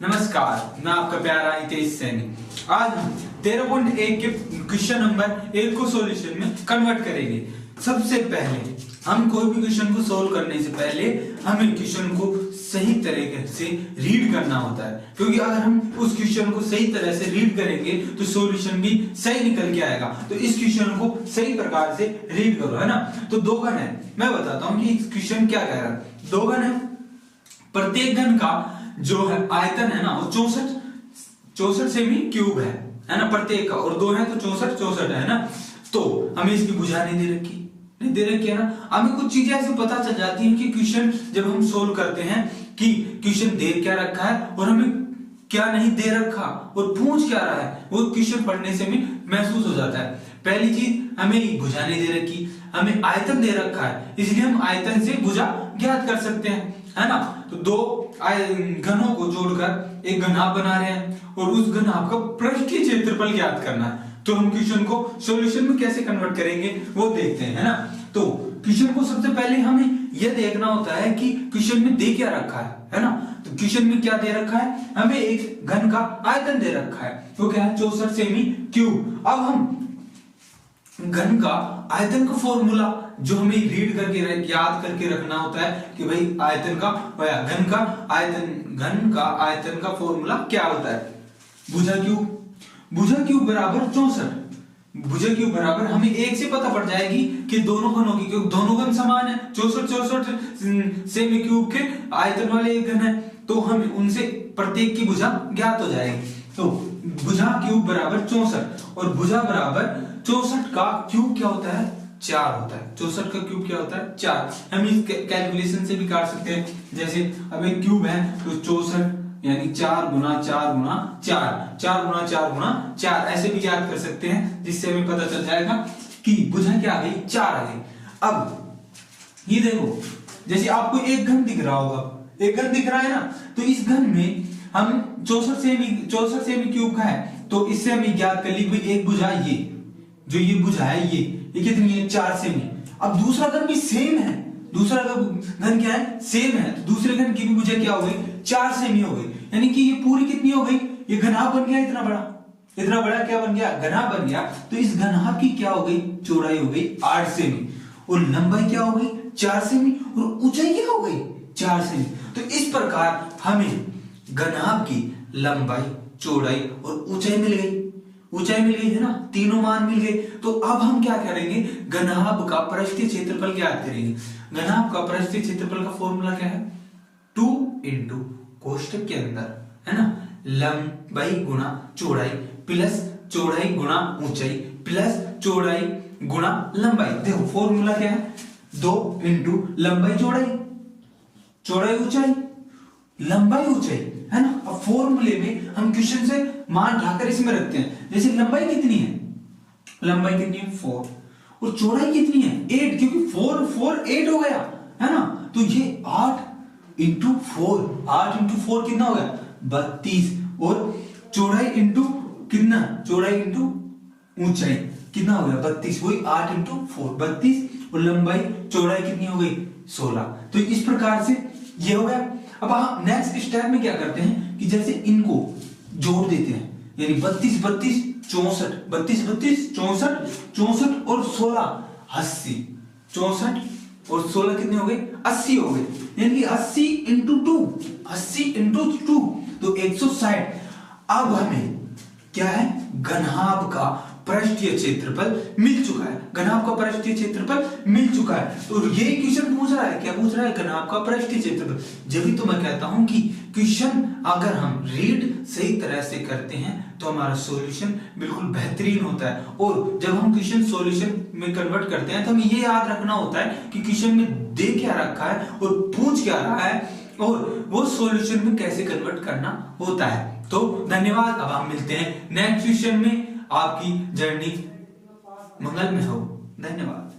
नमस्कार, मैं आपका प्यारा हितेश सैनी। आज हम 13.1 के क्वेश्चन नंबर 1 को सॉल्यूशन में कन्वर्ट करेंगे। सबसे पहले हम कोई भी क्वेश्चन को सोल्व करने से पहले हमें क्वेश्चन को सही तरीके से रीड करना होता है, क्योंकि अगर हम उस क्वेश्चन को सही तरह से रीड करेंगे तो सॉल्यूशन भी सही निकल के आएगा। तो इस क्वेश्चन को सही प्रकार से रीड करो, है ना। तो दो घन है, मैं बताता हूं कि क्वेश्चन क्या कह रहा है। दो घन है, प्रत्येक घन का जो है आयतन है ना वो 64 सेमी क्यूब है ना प्रत्येक का, और दो है तो 64 है ना। तो हमें इसकी भुजा नहीं दे रखी है ना। हमें कुछ चीजें ऐसे पता चल जाती हैं कि क्वेश्चन जब हम सोल्व करते हैं कि क्वेश्चन दे क्या रखा है और हमें क्या नहीं दे रखा और पूछ क्या रहा है, वो क्वेश्चन पढ़ने से हमें महसूस हो जाता है। पहली चीज, हमें भुजा नहीं दे रखी, हमें आयतन दे रखा है, इसलिए हम आयतन से भुजा ज्ञात कर सकते हैं, है ना। तो दो घनों को जोड़कर एक घनाभ बना रहे हैं और उस घनाभ का पृष्ठीय क्षेत्रफल ज्ञात करना है। तो हम क्वेश्चन को सॉल्यूशन में कैसे कन्वर्ट करेंगे वो देखते हैं, है ना। तो क्वेश्चन को सबसे पहले हमें यह देखना होता है कि क्वेश्चन में दे क्या रखा है ना। तो क्वेश्चन में क्या दे रखा है, हमें एक घन का आयतन दे रखा है, वो क्या है 64 सेमी क्यूब। अब हम घन का आयतन का फॉर्मूला जो हमें रीड करके याद करके रखना होता है कि भाई आयतन का घन का आयतन का फॉर्मूला क्या होता है, भुजा क्यूब बराबर 64। भुजा क्यूब बराबर हमें एक से पता पड़ जाएगी कि दोनों घनों की, क्योंकि दोनों घन समान है, 64 सेमी क्यूब के आयतन वाले एक घन है, तो हम उनसे प्रत्येक की भुजा ज्ञात हो जाएगी। तो भुजा क्यूब बराबर 64 और भुजा बराबर 64 का क्यूब क्या होता है 4 होता है। 64 का क्यूब क्या होता है 4। हम इस कैलकुलेशन से भी कर सकते हैं, जैसे अब एक क्यूब है तो 64 यानी 4 गुना 4 गुना 4, 4 गुना 4 गुना 4, ऐसे भी याद कर सकते हैं, जिससे हमें पता चल जाएगा कि भुजा क्या आ गई 4 आ गई। अब ये देखो, जैसे आपको एक घन दिख रहा होगा, एक घन दिख रहा है ना, तो इस घन में हम 64 सेमी क्यूब का है, तो इससे हमें ज्ञात कर ली कोई एक भुजा, ये जो ये भुजा है ये कितनी है 4 सेमी। अब दूसरा घन भी सेम है, दूसरा घन क्या है सेम है, तो दूसरे घन की भी भुजा क्या हो गई 4 सेमी हो गई, यानी कि ये पूरी कितनी हो गई, ये घनाभ बन गया इतना बड़ा क्या बन गया घनाभ बन गया। तो इस घनाभ की क्या हो गई चौड़ाई हो गई 8 सेमी और लंबाई क्या हो गई 4 सेमी और ऊंचाई क्या हो गई 4 सेमी। तो इस प्रकार हमें घनाभ की लंबाई, चौड़ाई और ऊंचाई मिल गई है ना, तीनों मान मिल गए। तो अब हम क्या करेंगे, घनाभ का पृष्ठीय क्षेत्रफल ज्ञात करेंगे। घनाभ का पृष्ठीय क्षेत्रफल का फॉर्मूला क्या है 2 इंटू कोष्ठक के अंदर, है ना, लंबाई गुणा चौड़ाई प्लस चौड़ाई गुणा ऊंचाई प्लस चौड़ाई गुणा लंबाई। देखो फॉर्मूला क्या है 2 इंटू लंबाई चौड़ाई ऊंचाई लंबाई ऊंचाई, है ना। अब फॉर्मूले में हम क्वेश्चन से मान ढाकर इसमें रखते हैं, जैसे लंबाई कितनी है 4 और चौड़ाई कितनी है 8, क्योंकि 4 8 हो गया, है ना। तो ये 8 इंटू 4 कितना हो गया 32 और चौड़ाई इंटू कितना, चौड़ाई इंटू ऊंचाई कितना हो गया 32, वही 8 इंटू 4 32 और लंबाई चौड़ाई कितनी हो गई 16। तो इस प्रकार से ये हो गया। अब हम नेक्स्ट स्टेप में क्या करते हैं कि जैसे इनको जोड़ देते हैं, यानी 32 32 64 32 32 64 64 और 16 80, 64 और 16 कितने हो गए 80 हो गए, यानी कि 80 इंटू 2 तो 160। अब हमें क्या है घनाभ का पृष्ठीय क्षेत्रफल मिल चुका है, घनाभ का पृष्ठीय क्षेत्रफल मिल चुका है। तो ये क्वेश्चन पूछ रहा है, क्या पूछ रहा है घनाभ का पृष्ठीय क्षेत्रफल। जब भी तो मैं कहता हूं कि क्वेश्चन अगर हम रीड सही तरह से करते हैं तो हमारा सॉल्यूशन बिल्कुल बेहतरीन होता है। और जब हम क्वेश्चन सॉल्यूशन में कन्वर्ट करते हैं तो हमें ये याद रखना होता है कि क्वेश्चन में दे क्या रखा है और पूछ क्या रहा है और वो सॉल्यूशन में कैसे कन्वर्ट करना होता है। तो धन्यवाद, अब हम मिलते हैं नेक्स्ट क्वेश्चन में। आपकी जर्नी मंगलमय हो। धन्यवाद।